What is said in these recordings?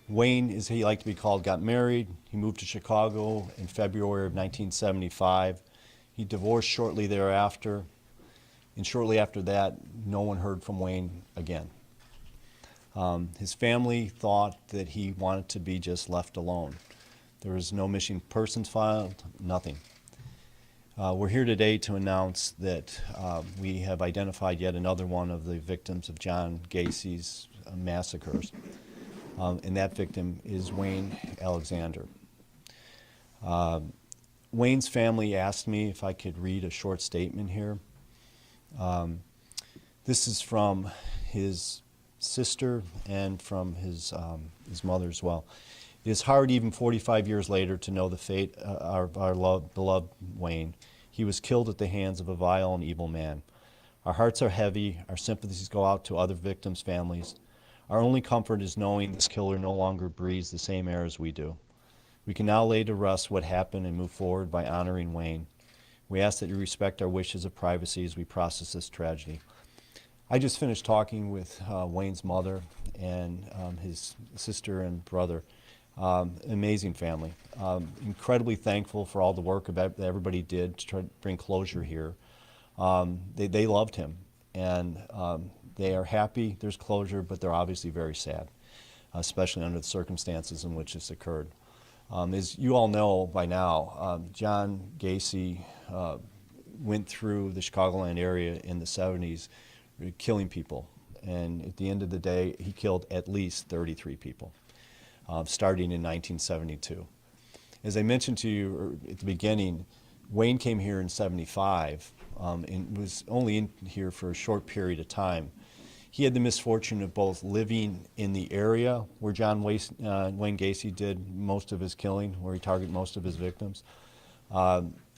Wayne, as he liked to be called, got married. He moved to Chicago in February of 1975. He divorced shortly thereafter, and shortly after that, no one heard from Wayne again. His family thought that he wanted to be just left alone. There was no missing persons filed, nothing. We're here today to announce that we have identified yet another one of the victims of John Gacy's massacres. And that victim is Wayne Alexander. Wayne's family asked me if I could read a short statement here. This is from his sister and from his mother as well. It is hard, even 45 years later, to know the fate of our beloved Wayne. He was killed at the hands of a vile and evil man. Our hearts are heavy. Our sympathies go out to other victims' families. Our only comfort is knowing this killer no longer breathes the same air as we do. We can now lay to rest what happened and move forward by honoring Wayne. We ask that you respect our wishes of privacy as we process this tragedy. I just finished talking with Wayne's mother and his sister and brother. Amazing family. Incredibly thankful for all the work that everybody did to try to bring closure here. They loved him, and they are happy there's closure, but they're obviously very sad, especially under the circumstances in which this occurred. As you all know by now, John Gacy went through the Chicagoland area in the 70s killing people, and at the end of the day he killed at least 33 people, starting in 1972. As I mentioned to you at the beginning, Wayne came here in 75 and was only in here for a short period of time. He had the misfortune of both living in the area where John Wayne Gacy did most of his killing, where he targeted most of his victims.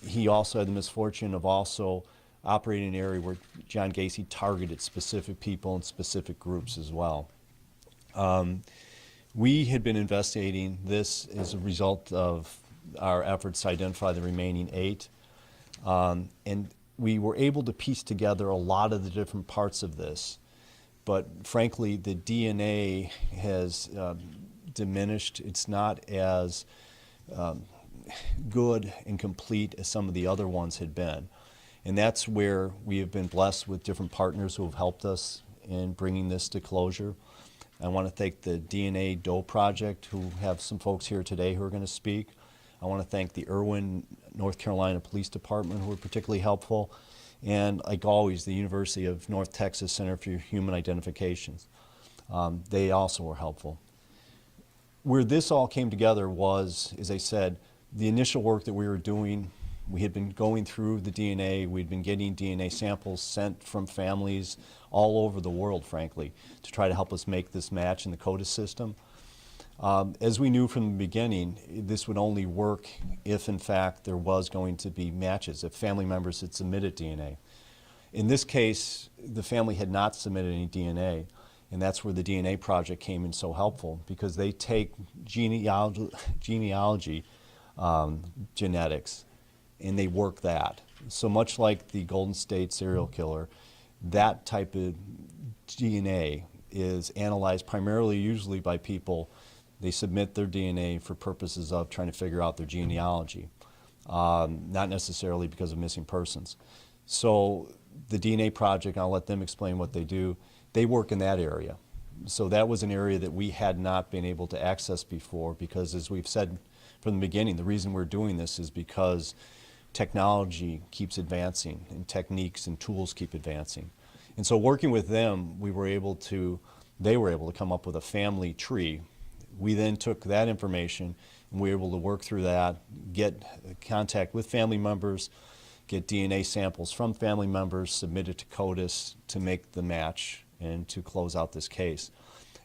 He also had the misfortune of also operating in an area where John Gacy targeted specific people and specific groups as well. We had been investigating this as a result of our efforts to identify the remaining 8. And we were able to piece together a lot of the different parts of this. But frankly, the DNA has diminished. It's not as good and complete as some of the other ones had been. And that's where we have been blessed with different partners who have helped us in bringing this to closure. I want to thank the DNA Doe Project, who have some folks here today who are going to speak. I want to thank the Irwin, North Carolina Police Department, who were particularly helpful. And like always, the University of North Texas Center for Human Identifications. They also were helpful. Where this all came together was, as I said, the initial work that we were doing. We had been going through the DNA. We'd been getting DNA samples sent from families all over the world, frankly, to try to help us make this match in the CODIS system. As we knew from the beginning, this would only work if, in fact, there was going to be matches, if family members had submitted DNA. In this case, the family had not submitted any DNA, and that's where the DNA Project came in so helpful, because they take genealogy genetics, and they work that. So much like the Golden State serial killer, that type of DNA is analyzed primarily usually by people. They submit their DNA for purposes of trying to figure out their genealogy, not necessarily because of missing persons. So the DNA Project, I'll let them explain what they do, they work in that area. So that was an area that we had not been able to access before, because as we've said from the beginning, the reason we're doing this is because technology keeps advancing and techniques and tools keep advancing. And so working with them, they were able to come up with a family tree. We then took that information and we were able to work through that, get contact with family members, get DNA samples from family members, submit it to CODIS to make the match and to close out this case.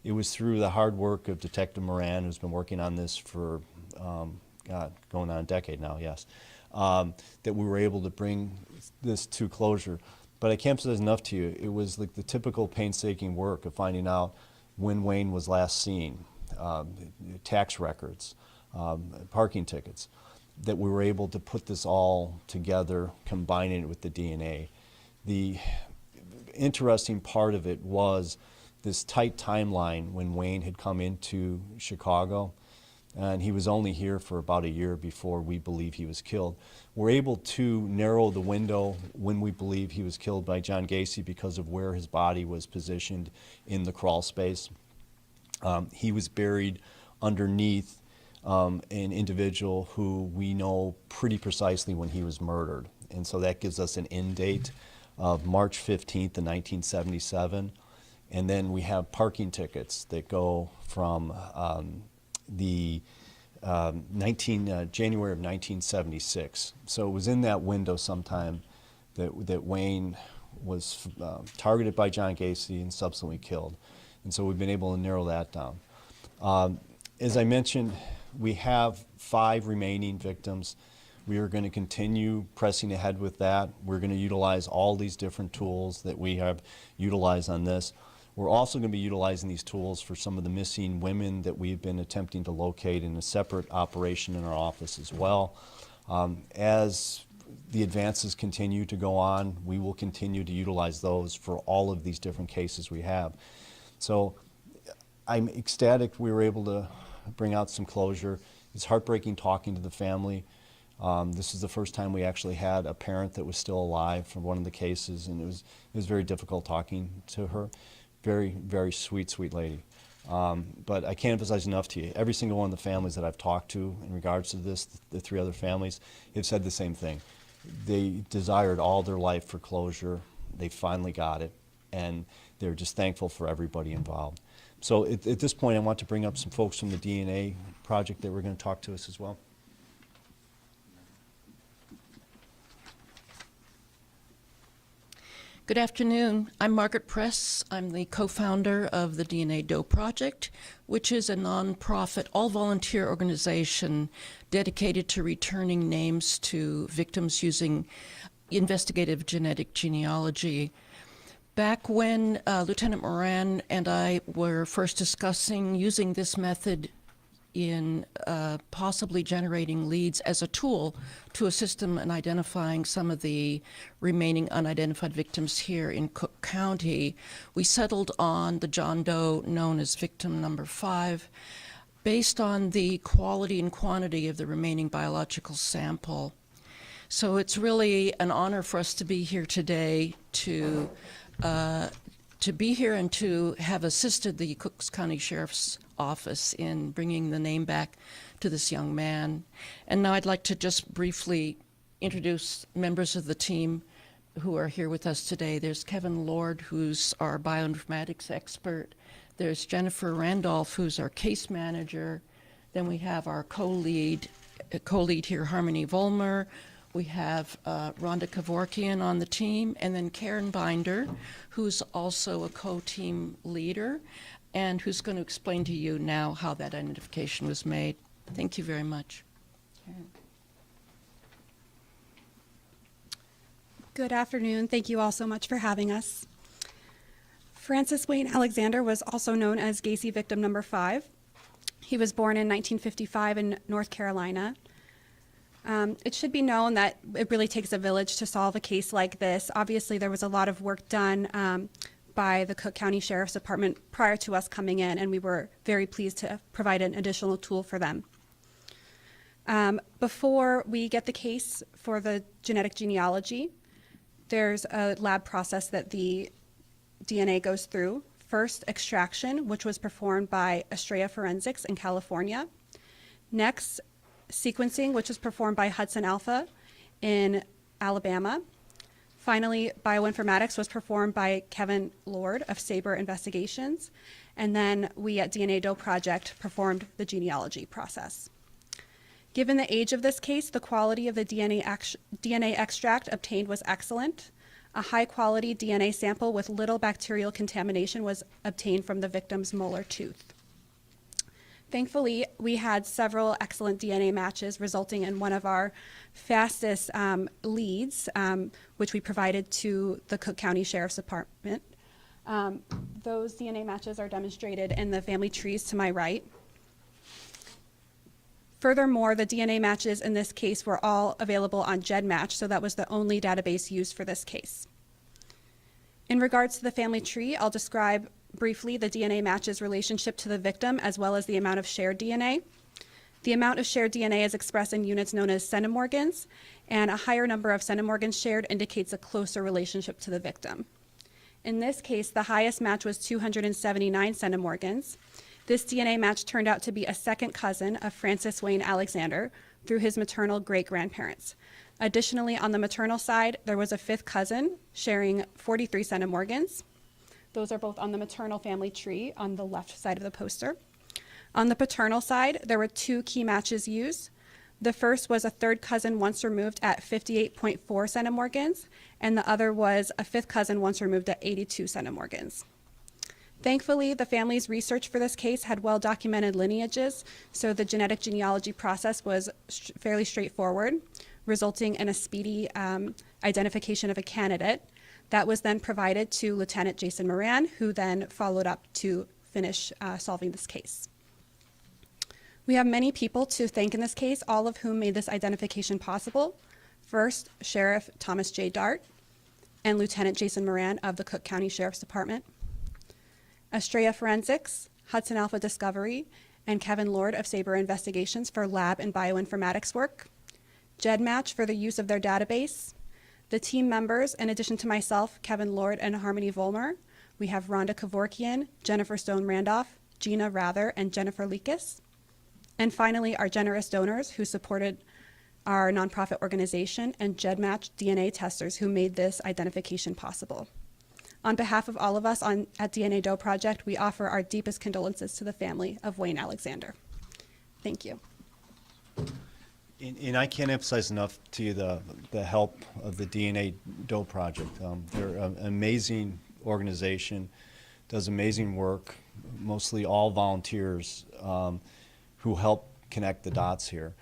It was through the hard work of Detective Moran, who's been working on this for, going on a decade now, yes, that we were able to bring this to closure. But I can't say enough to you, it was like the typical painstaking work of finding out when Wayne was last seen, tax records, parking tickets, that we were able to put this all together, combining it with the DNA. The interesting part of it was this tight timeline when Wayne had come into Chicago, and he was only here for about a year before we believe he was killed. We're able to narrow the window when we believe he was killed by John Gacy because of where his body was positioned in the crawl space. He was buried underneath an individual who we know pretty precisely when he was murdered. And so that gives us an end date of March 15th of 1977. And then we have parking tickets that go from January of 1976. So it was in that window sometime that Wayne was targeted by John Gacy and subsequently killed. And so we've been able to narrow that down. As I mentioned, we have 5 remaining victims. We are going to continue pressing ahead with that. We're going to utilize all these different tools that we have utilized on this. We're also going to be utilizing these tools for some of the missing women that we've been attempting to locate in a separate operation in our office as well. As the advances continue to go on, we will continue to utilize those for all of these different cases we have. So I'm ecstatic we were able to bring out some closure. It's heartbreaking talking to the family. This is the first time we actually had a parent that was still alive from one of the cases, and it was very difficult talking to her. Very, very sweet, sweet lady. But I can't emphasize enough to you, every single one of the families that I've talked to in regards to this, the 3 other families, have said the same thing. They desired all their life for closure. They finally got it, and they're just thankful for everybody involved. So at this point, I want to bring up some folks from the DNA project that were going to talk to us as well. Good afternoon. I'm Margaret Press. I'm the co-founder of the DNA Doe Project, which is a nonprofit, all-volunteer organization dedicated to returning names to victims using investigative genetic genealogy. Back when Lieutenant Moran and I were first discussing using this method in possibly generating leads as a tool to assist them in identifying some of the remaining unidentified victims here in Cook County, we settled on the John Doe known as victim number 5 based on the quality and quantity of the remaining biological sample. So it's really an honor for us to be here today to be here and to have assisted the Cook County Sheriff's Office in bringing the name back to this young man. And now I'd like to just briefly introduce members of the team who are here with us today. There's Kevin Lord, who's our bioinformatics expert. There's Jennifer Randolph, who's our case manager. Then we have our co-lead here, Harmony Volmer. We have Rhonda Kevorkian on the team, and then Karen Binder, who's also a co-team leader, and who's going to explain to you now how that identification was made. Thank you very much. Karen. Good afternoon. Thank you all so much for having us. Francis Wayne Alexander was also known as Gacy victim number 5. He was born in 1955 in North Carolina. It should be known that it really takes a village to solve a case like this. Obviously, there was a lot of work done by the Cook County Sheriff's Department prior to us coming in, and we were very pleased to provide an additional tool for them. Before we get the case for the genetic genealogy, there's a lab process that the DNA goes through. First, extraction, which was performed by Estrella Forensics in California. Next, sequencing, which was performed by Hudson Alpha in Alabama. Finally, bioinformatics was performed by Kevin Lord of Sabre Investigations. And then we at DNA Doe Project performed the genealogy process. Given the age of this case, the quality of the DNA extract obtained was excellent. A high-quality DNA sample with little bacterial contamination was obtained from the victim's molar tooth. Thankfully, we had several excellent DNA matches resulting in one of our fastest leads, which we provided to the Cook County Sheriff's Department. Those DNA matches are demonstrated in the family trees to my right. Furthermore, the DNA matches in this case were all available on GEDmatch, so that was the only database used for this case. In regards to the family tree, I'll describe briefly the DNA match's relationship to the victim as well as the amount of shared DNA. The amount of shared DNA is expressed in units known as centimorgans, and a higher number of centimorgans shared indicates a closer relationship to the victim. In this case, the highest match was 279 centimorgans. This DNA match turned out to be a second cousin of Francis Wayne Alexander through his maternal great-grandparents. Additionally, on the maternal side, there was a fifth cousin sharing 43 centimorgans. Those are both on the maternal family tree on the left side of the poster. On the paternal side, there were two key matches used. The first was a third cousin once removed at 58.4 centimorgans, and the other was a fifth cousin once removed at 82 centimorgans. Thankfully, the family's research for this case had well-documented lineages, so the genetic genealogy process was fairly straightforward, resulting in a speedy identification of a candidate. That was then provided to Lieutenant Jason Moran, who then followed up to finish solving this case. We have many people to thank in this case, all of whom made this identification possible. First, Sheriff Thomas J. Dart and Lieutenant Jason Moran of the Cook County Sheriff's Department, Estrella Forensics, Hudson Alpha Discovery, and Kevin Lord of Sabre Investigations for lab and bioinformatics work, GEDmatch for the use of their database, the team members, in addition to myself, Kevin Lord and Harmony Volmer, we have Rhonda Kevorkian, Jennifer Stone Randolph, Gina Rather, and Jennifer Leakis. And finally, our generous donors who supported our nonprofit organization and GEDmatch DNA testers who made this identification possible. On behalf of all of us at DNA Doe Project, we offer our deepest condolences to the family of Wayne Alexander. Thank you. And I can't emphasize enough to you the help of the DNA Doe Project. They're an amazing organization, does amazing work, mostly all volunteers who help connect the dots here.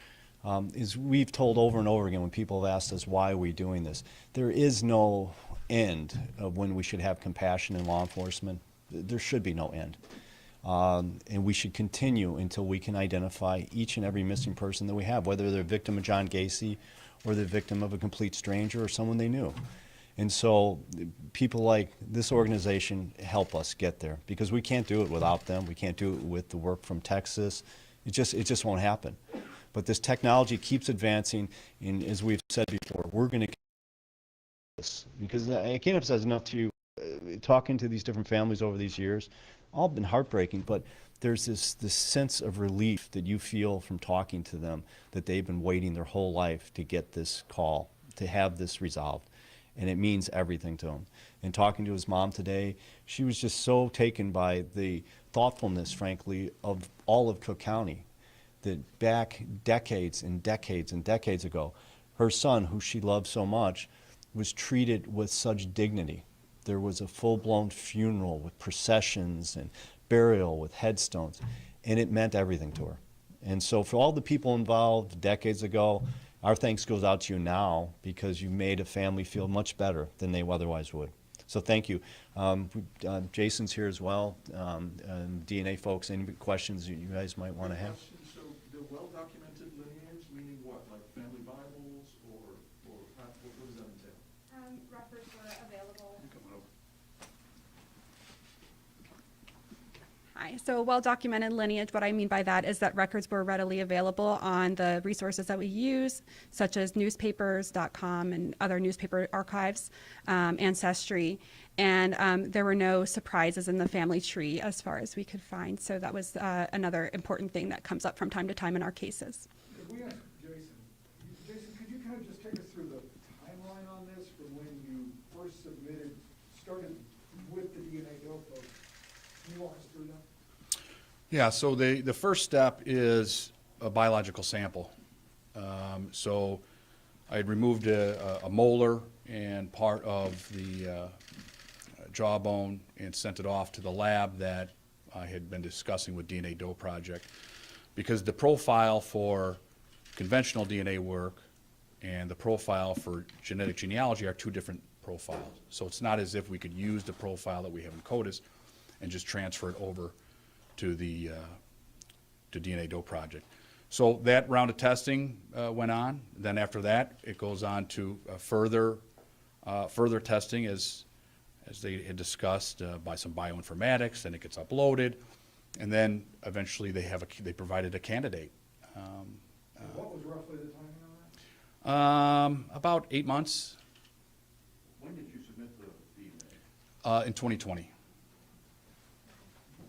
As we've told over and over again when people have asked us why are we doing this, there is no end of when we should have compassion in law enforcement. There should be no end. And we should continue until we can identify each and every missing person that we have, whether they're a victim of John Gacy or the victim of a complete stranger or someone they knew. And so people like this organization help us get there because we can't do it without them. We can't do it with the work from Texas. It just won't happen. But this technology keeps advancing, and as we've said before, we're going to this because I can't emphasize enough to you, talking to these different families over these years, all been heartbreaking, but there's this sense of relief that you feel from talking to them that they've been waiting their whole life to get this call, to have this resolved. And it means everything to him. And talking to his mom today, she was just so taken by the thoughtfulness, frankly, of all of Cook County, that back decades and decades and decades ago, her son, who she loved so much, was treated with such dignity. There was a full-blown funeral with processions and burial with headstones, and it meant everything to her. And so for all the people involved decades ago, our thanks goes out to you now because you made a family feel much better than they otherwise would. So thank you. Jason's here as well. DNA folks, any questions you guys might want to have? So the well-documented lineage, meaning what, like family Bibles or what does that entail? Records were available. Hi. So a well-documented lineage, what I mean by that is that records were readily available on the resources that we use, such as newspapers.com and other newspaper archives, Ancestry, and there were no surprises in the family tree as far as we could find. So that was another important thing that comes up from time to time in our cases. If we ask Jason, could you kind of just take us through the timeline on this from when you first started with the DNA Doe folks? Can you walk us through that? Yeah, so the first step is a biological sample. So I had removed a molar and part of the jawbone and sent it off to the lab that I had been discussing with DNA Doe Project, because the profile for conventional DNA work and the profile for genetic genealogy are two different profiles. So it's not as if we could use the profile that we have in CODIS and just transfer it over to the to DNA Doe Project. So that round of testing went on. Then after that, it goes on to further testing as as they had discussed, by some bioinformatics, then it gets uploaded, and then eventually they provided a candidate. And what was roughly the timing on that? About 8 months When did you submit the DNA? in 2020.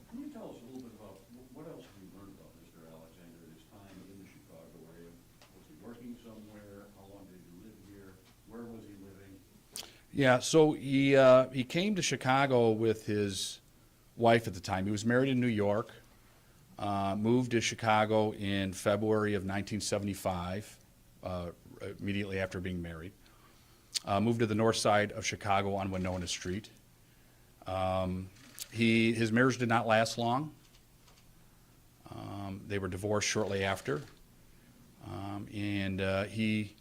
Can you tell us a little bit about, what else have you learned about Mr. Alexander at his time in the Chicago area? Was he working somewhere? How long did he live here? Where was he living? Yeah, so he came to Chicago with his wife at the time. He was married in New York, moved to Chicago in February of 1975, immediately after being married. Moved to the north side of Chicago on Winona Street. His marriage did not last long. They were divorced shortly after. And he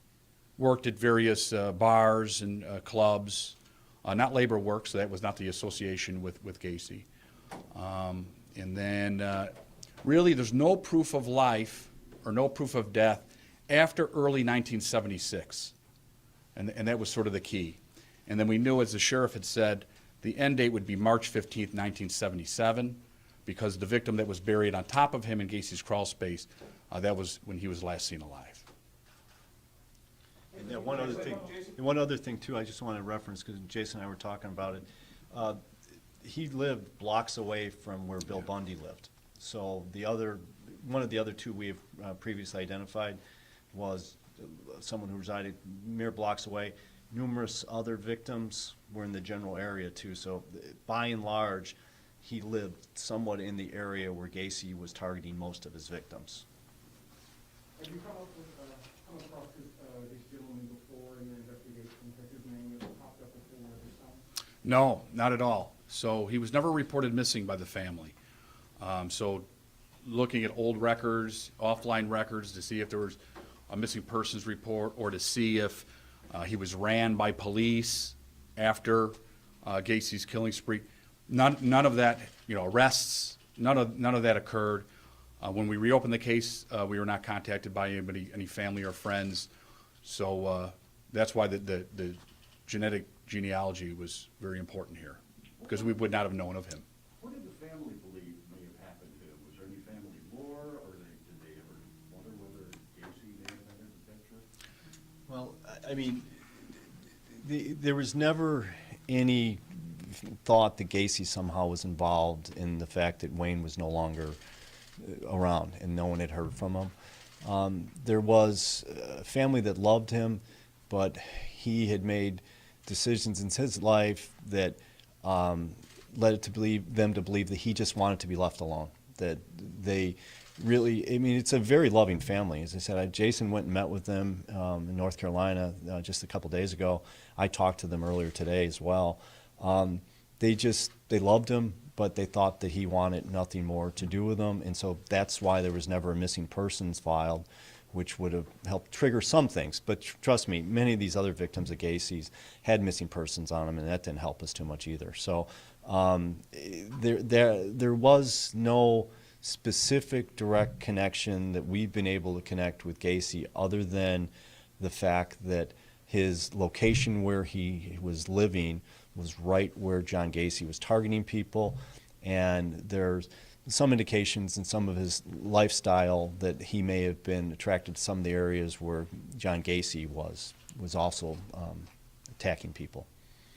worked at various bars and clubs, not labor work, so that was not the association with Gacy. And then really there's no proof of life or no proof of death after early 1976. And that was sort of the key. And then we knew, as the sheriff had said, the end date would be March 15th, 1977, because the victim that was buried on top of him in Gacy's crawl space, that was when he was last seen alive. And then one other thing too, I just want to reference, because Jason and I were talking about it. He lived blocks away from where Bill Bundy lived. So one of the other two we have previously identified was someone who resided mere blocks away. Numerous other victims were in the general area too. So by and large, he lived somewhat in the area where Gacy was targeting most of his victims. Have you come across this gentleman before in your investigation? Has his name ever popped up before this time? No, not at all. So he was never reported missing by the family. So looking at old records, offline records, to see if there was a missing persons report, or to see if he was ran by police after Gacy's killing spree. None of that, arrests, none of that occurred. When we reopened the case, we were not contacted by anybody, any family or friends. So that's why the genetic genealogy was very important here, because we would not have known of him. What did the family believe may have happened to him? Was there any family lore, or did they ever wonder whether Gacy may have been in the picture? Well, I mean, there was never any thought that Gacy somehow was involved in the fact that Wayne was no longer around and no one had heard from him. There was a family that loved him, but he had made decisions in his life that led them to believe that he just wanted to be left alone. That they really, I mean, it's a very loving family. As I said, Jason went and met with them in North Carolina just a couple days ago. I talked to them earlier today as well. They loved him, but they thought that he wanted nothing more to do with them, and so that's why there was never a missing persons filed, which would have helped trigger some things. But trust me, many of these other victims of Gacy's had missing persons on them, and that didn't help us too much either. So there was no specific direct connection that we've been able to connect with Gacy, other than the fact that his location where he was living was right where John Gacy was targeting people, and there's some indications in some of his lifestyle that he may have been attracted to some of the areas where John Gacy was also attacking people.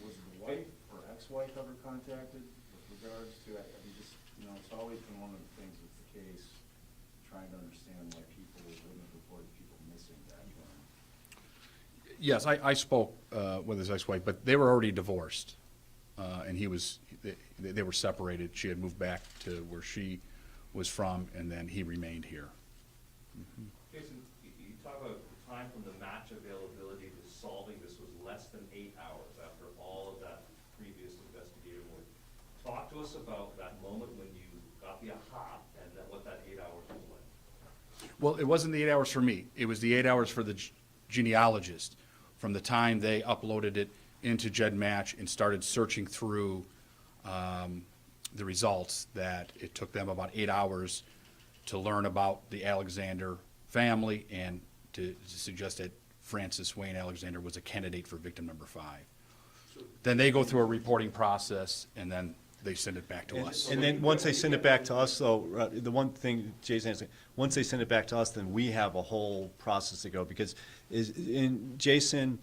Was the wife or ex-wife ever contacted with regards to, I mean, just, it's always been one of the things with the case, trying to understand why people wouldn't have reported people missing back then. Yes, I spoke with his ex-wife, but they were already divorced, and they were separated. She had moved back to where she was from, and then he remained here. Mm-hmm. Jason, you talk about the time from the match availability to solving this was less than 8 hours after all of that previous investigative work. Talk to us about that moment when you got the aha and what that 8 hours was like. Well, it wasn't the 8 hours for me. It was the 8 hours for the genealogist. From the time they uploaded it into GEDmatch and started searching through the results, that it took them about 8 hours to learn about the Alexander family and to suggest that Francis Wayne Alexander was a candidate for victim number 5. Then they go through a reporting process, and then they send it back to us. And then once they send it back to us, though, the one thing Jason has, once they send it back to us, then we have a whole process to go, because Jason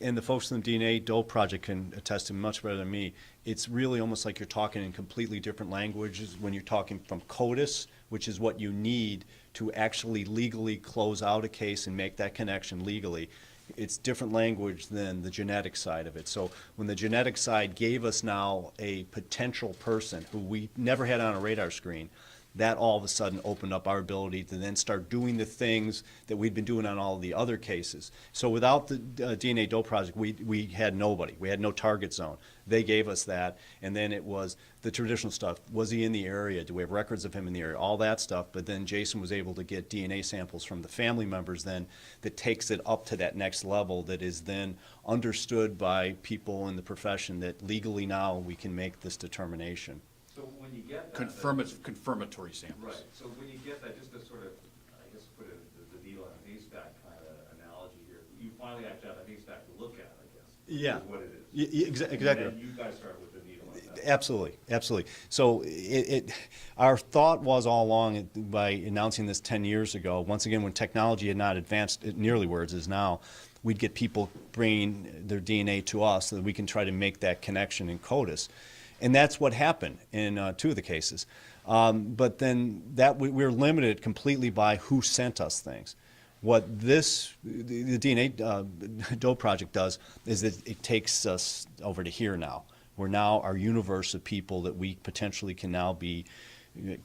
and the folks in the DNA Doe Project can attest to much better than me. It's really almost like you're talking in completely different languages when you're talking from CODIS, which is what you need to actually legally close out a case and make that connection legally. It's different language than the genetic side of it. So when the genetic side gave us now a potential person who we never had on a radar screen, that all of a sudden opened up our ability to then start doing the things that we'd been doing on all of the other cases. So without the DNA Doe Project, we had nobody. We had no target zone. They gave us that, and then it was the traditional stuff. Was he in the area? Do we have records of him in the area? All that stuff. But then Jason was able to get DNA samples from the family members then that takes it up to that next level that is then understood by people in the profession that legally now we can make this determination. So when you get that. Confirmatory samples. Right, so when you get that, just to sort of, I guess, put the needle in a haystack kind of analogy here, you finally actually have a haystack to look at, I guess. Yeah. Is what it is. Exactly. And then you guys start with the needle in that. Absolutely, absolutely. So our thought was all along by announcing this 10 years ago, once again, when technology had not advanced nearly where it is now, we'd get people bringing their DNA to us so that we can try to make that connection in CODIS. And that's what happened in 2 of the cases. But then we're limited completely by who sent us things. What the DNA Doe Project does is that it takes us over to here now. We're now, our universe of people that we potentially can now be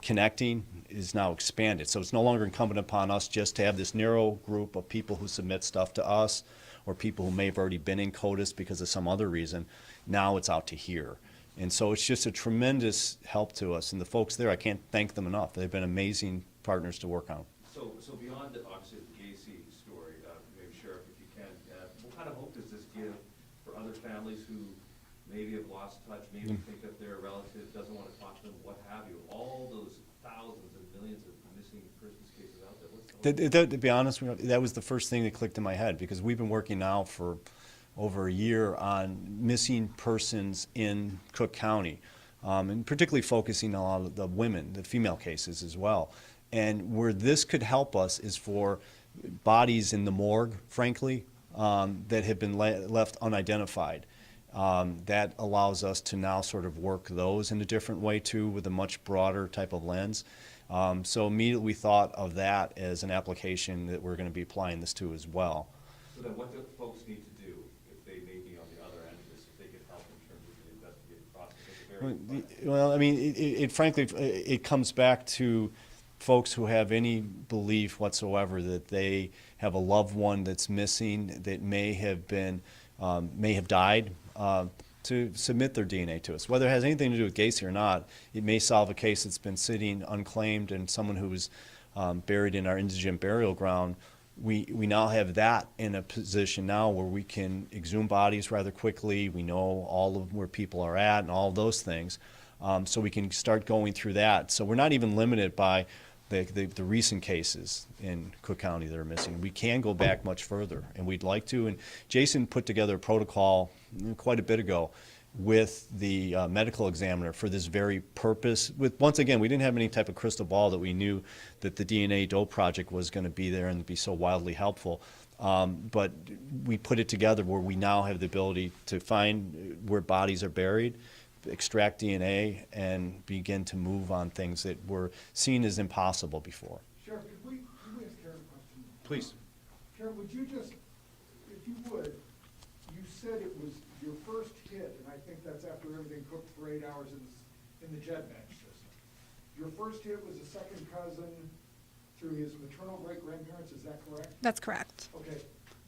connecting is now expanded. So it's no longer incumbent upon us just to have this narrow group of people who submit stuff to us, or people who may have already been in CODIS because of some other reason. Now it's out to here. And so it's just a tremendous help to us. And the folks there, I can't thank them enough. They've been amazing partners to work on. So beyond obviously the Gacy story, maybe Sheriff, if you can, what kind of hope does this give for other families who maybe have lost touch, maybe think that their relative doesn't want to talk to them, what have you? All those thousands and millions of missing persons cases out there. What's the hope? To be honest, that was the first thing that clicked in my head, because we've been working now for over a year on missing persons in Cook County, and particularly focusing on a lot of the women, the female cases as well. And where this could help us is for bodies in the morgue, frankly, that have been left unidentified. That allows us to now sort of work those in a different way too, with a much broader type of lens. So immediately we thought of that as an application that we're going to be applying this to as well. So then what do folks need to do if they may be on the other end of this, if they can help in terms of the investigative process? It's a very Well, I mean, frankly, it comes back to folks who have any belief whatsoever that they have a loved one that's missing, that may have died, to submit their DNA to us. Whether it has anything to do with Gacy or not, it may solve a case that's been sitting unclaimed, and someone who was buried in our indigent burial ground. We now have that in a position now where we can exhume bodies rather quickly. We know all of where people are at and all of those things. So we can start going through that. So we're not even limited by the recent cases in Cook County that are missing. We can go back much further, and we'd like to. And Jason put together a protocol quite a bit ago with the medical examiner for this very purpose. Once again, we didn't have any type of crystal ball that we knew that the DNA Doe Project was going to be there and be so wildly helpful. But we put it together where we now have the ability to find where bodies are buried, extract DNA, and begin to move on things that were seen as impossible before. Sheriff, could we ask Karen a question? Please. Karen, would you just, if you would, you said it was your first hit, and I think that's after everything cooked for 8 hours in the JedMatch system. Your first hit was a second cousin through his maternal great-grandparents, is that correct? That's correct. Okay,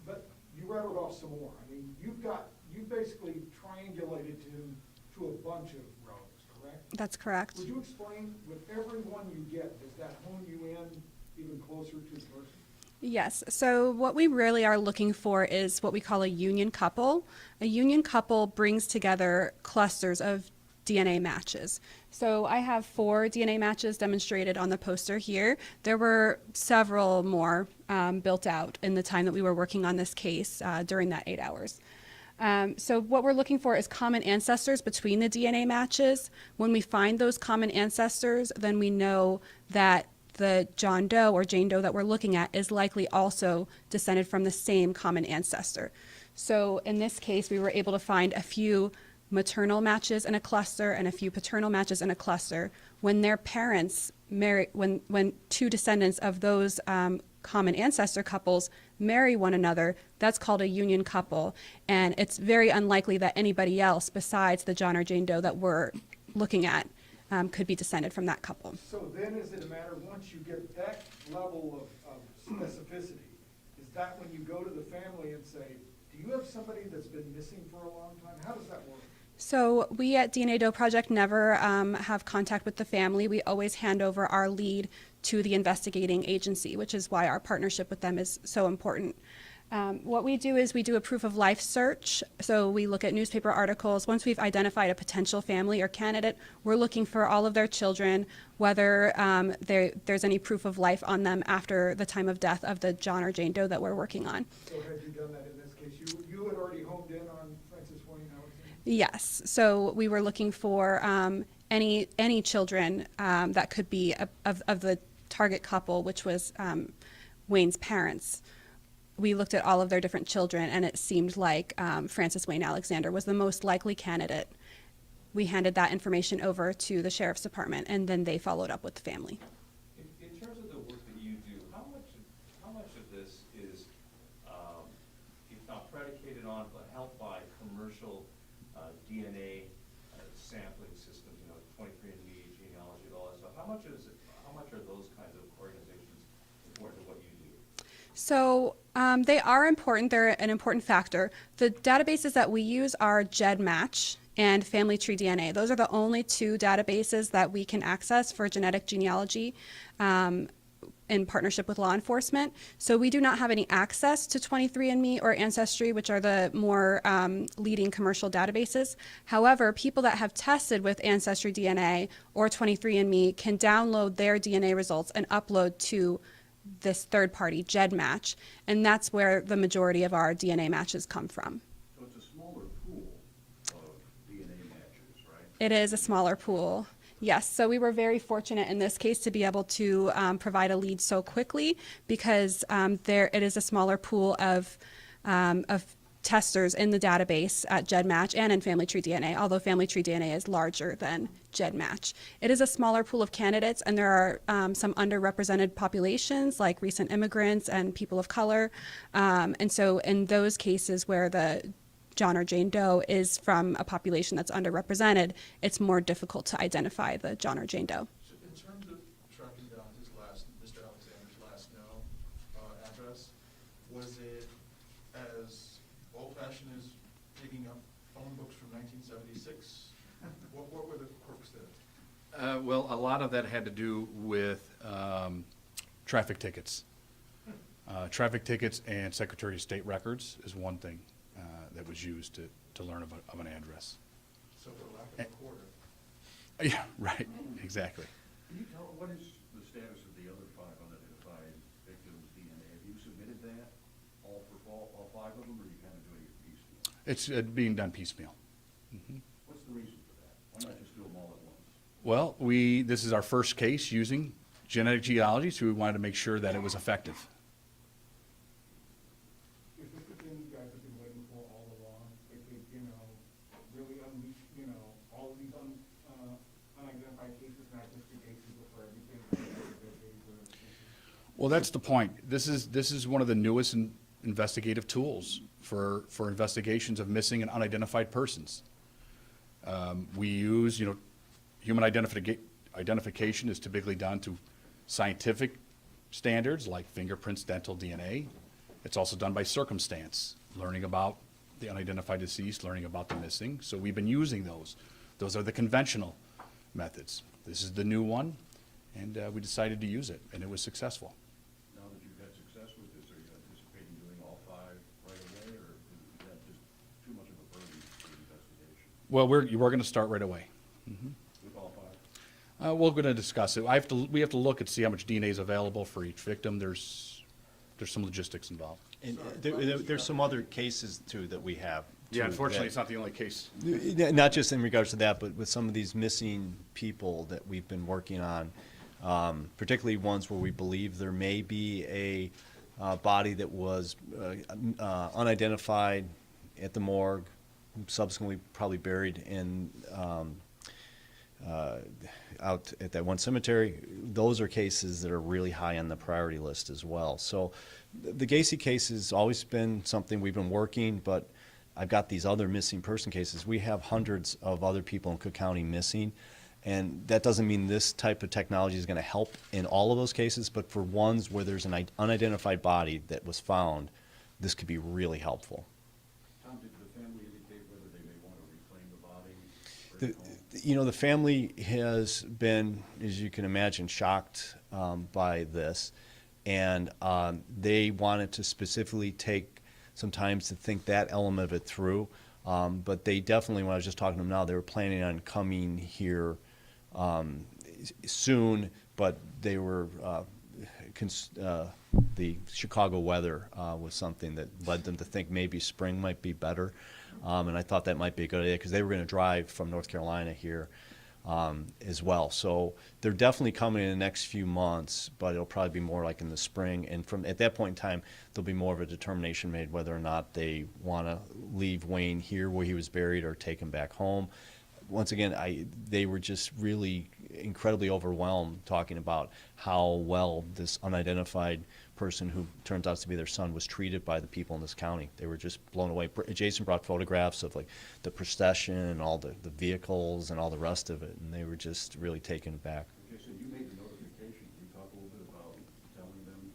but you rattled off some more. I mean, you basically triangulated him to a bunch of rows, correct? That's correct. Would you explain, with every one you get, does that hone you in even closer to the person? Yes. So what we really are looking for is what we call a union couple. A union couple brings together clusters of DNA matches. So I have 4 DNA matches demonstrated on the poster here. There were several more built out in the time that we were working on this case during that 8 hours. So what we're looking for is common ancestors between the DNA matches. When we find those common ancestors, then we know that the John Doe or Jane Doe that we're looking at is likely also descended from the same common ancestor. So in this case, we were able to find a few maternal matches in a cluster and a few paternal matches in a cluster. When their parents marry, when two descendants of those common ancestor couples marry one another, that's called a union couple. And it's very unlikely that anybody else besides the John or Jane Doe that we're looking at could be descended from that couple. So then is it a matter, once you get that level of specificity, is that when you go to the family and say, do you have somebody that's been missing for a long time? How does that work? So we at DNA Doe Project never have contact with the family. We always hand over our lead to the investigating agency, which is why our partnership with them is so important. What we do is we do a proof of life search. So we look at newspaper articles. Once we've identified a potential family or candidate, we're looking for all of their children, whether there's any proof of life on them after the time of death of the John or Jane Doe that we're working on. So had you done that in this case? You had already homed in on Francis Wayne Alexander? Yes. So we were looking for any children that could be of the target couple, which was Wayne's parents. We looked at all of their different children, and it seemed like Francis Wayne Alexander was the most likely candidate. We handed that information over to the Sheriff's Department, and then they followed up with the family. In terms of the work that you do, how much of this is, if not predicated on, but helped by commercial DNA sampling systems, 23andMe, genealogy, all that stuff? How much are those kinds of organizations important to what you do? So they are important. They're an important factor. The databases that we use are GEDmatch and Family Tree DNA. Those are the only two databases that we can access for genetic genealogy in partnership with law enforcement. So we do not have any access to 23andMe or Ancestry, which are the more leading commercial databases. However, people that have tested with Ancestry DNA or 23andMe can download their DNA results and upload to this third-party GEDmatch, and that's where the majority of our DNA matches come from. So it's a smaller pool of DNA matches, right? It is a smaller pool. Yes, so we were very fortunate in this case to be able to provide a lead so quickly because it is a smaller pool of testers in the database at GEDmatch and in Family Tree DNA, although Family Tree DNA is larger than GEDmatch. It is a smaller pool of candidates, and there are some underrepresented populations like recent immigrants and people of color. And so in those cases where the John or Jane Doe is from a population that's underrepresented, it's more difficult to identify the John or Jane Doe. So in terms of tracking down Mr. Alexander's last known address, was it as old-fashioned as digging up phone books from 1976? What were the quirks there? Well, a lot of that had to do with traffic tickets. Traffic tickets and Secretary of State records is one thing that was used to learn of an address. So for lack of a quarter. Yeah, right, exactly. Can you tell, what is the status of the other 5 unidentified victims' DNA? Have you submitted that, all 5 of them, or are you kind of doing it piecemeal? It's being done piecemeal. Mhm. What's the reason for that? Why not just do them all at once? Well, this is our first case using genetic genealogy, so we wanted to make sure that it was effective. Is this the thing you guys have been waiting for all along? Really unleash, all of these unidentified cases, not just the cases, but for everything? Well, that's the point. This is one of the newest investigative tools for investigations of missing and unidentified persons. We use, human identification is typically done to scientific standards like fingerprints, dental DNA. It's also done by circumstance, learning about the unidentified deceased, learning about the missing. So we've been using those. Those are the conventional methods. This is the new one, and we decided to use it, and it was successful. Now that you've had success with this, are you anticipating doing all 5 right away, or is that just too much of a burden for the investigation? Well, we're going to start right away. With all 5? We're going to discuss it. We have to look and see how much DNA is available for each victim. There's some logistics involved. And there's some other cases too that we have Yeah, unfortunately, that- it's not the only case. Not just in regards to that, but with some of these missing people that we've been working on, particularly ones where we believe there may be a body that was unidentified at the morgue, subsequently probably buried in out at that one cemetery. Those are cases that are really high on the priority list as well. So the Gacy case has always been something we've been working, but I've got these other missing person cases. We have hundreds of other people in Cook County missing, and that doesn't mean this type of technology is going to help in all of those cases, but for ones where there's an unidentified body that was found, this could be really helpful. Tom, did the family indicate whether they may want to reclaim the body? Bring it home? You know, the family has been, as you can imagine, shocked by this, and they wanted to specifically take some time to think that element of it through. But they definitely, when I was just talking to them now, they were planning on coming here soon, but they were, the Chicago weather was something that led them to think maybe spring might be better. And I thought that might be a good idea because they were going to drive from North Carolina here as well. So they're definitely coming in the next few months, but it'll probably be more like in the spring. And from at that point in time, there'll be more of a determination made whether or not they want to leave Wayne here where he was buried or take him back home. Once again, they were just really incredibly overwhelmed talking about how well this unidentified person who turns out to be their son was treated by the people in this county. They were just blown away. Jason brought photographs of like the procession and all the vehicles and all the rest of it, and they were just really taken aback. Okay, so you made the notification. Can you talk a little bit about telling them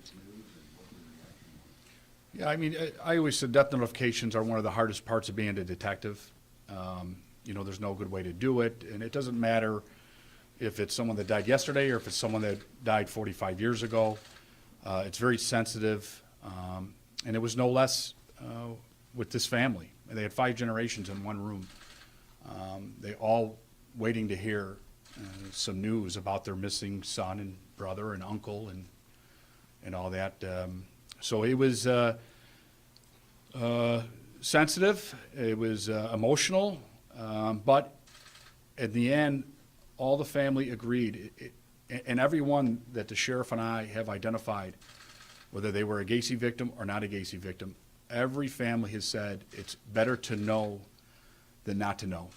this news and what the reaction was? Yeah, I mean, I always said death notifications are one of the hardest parts of being a detective. You know, there's no good way to do it, and it doesn't matter if it's someone that died yesterday or if it's someone that died 45 years ago. It's very sensitive, and it was no less with this family. They had 5 generations in one room. They all waiting to hear some news about their missing son and brother and uncle and all that. So it was sensitive. It was emotional, but at the end, all the family agreed. And everyone that the sheriff and I have identified, whether they were a Gacy victim or not a Gacy victim, every family has said it's better to know than not to know.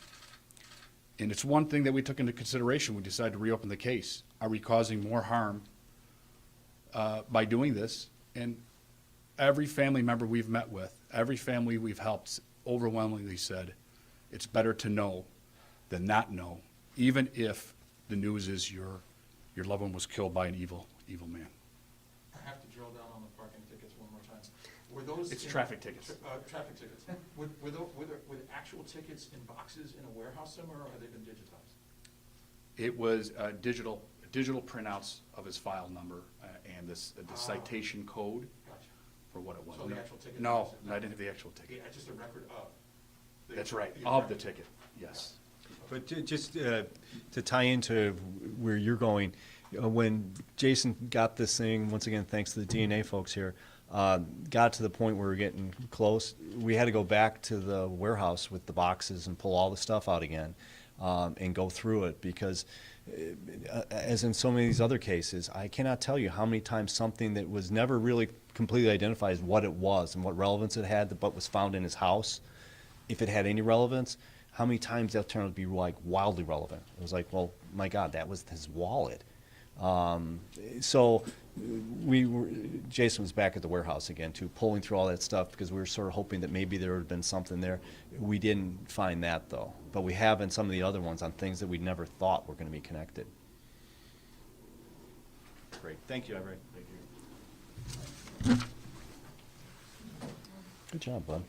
And it's one thing that we took into consideration. We decided to reopen the case. Are we causing more harm by doing this? And every family member we've met with, every family we've helped overwhelmingly said it's better to know than not know, even if the news is your loved one was killed by an evil man. I have to drill down on the parking tickets one more time. Were those? It's traffic tickets. Traffic tickets. Were actual tickets in boxes in a warehouse somewhere, or have they been digitized? It was digital printouts of his file number and the citation code Gotcha. for what it was. So the actual ticket? No, I didn't have the actual ticket. Yeah, just a record of. That's right, of the ticket, yes. But just to tie into where you're going, when Jason got this thing, once again, thanks to the DNA folks here, got to the point where we were getting close, we had to go back to the warehouse with the boxes and pull all the stuff out again and go through it because, as in so many of these other cases, I cannot tell you how many times something that was never really completely identified as what it was and what relevance it had, but was found in his house, if it had any relevance, how many times that turned out to be like wildly relevant. It was like, well, my God, that was his wallet. So Jason was back at the warehouse again too, pulling through all that stuff because we were sort of hoping that maybe there would have been something there. We didn't find that though, but we have in some of the other ones on things that we never thought were going to be connected. Great, thank you, Everett. Thank you. Good job, bud.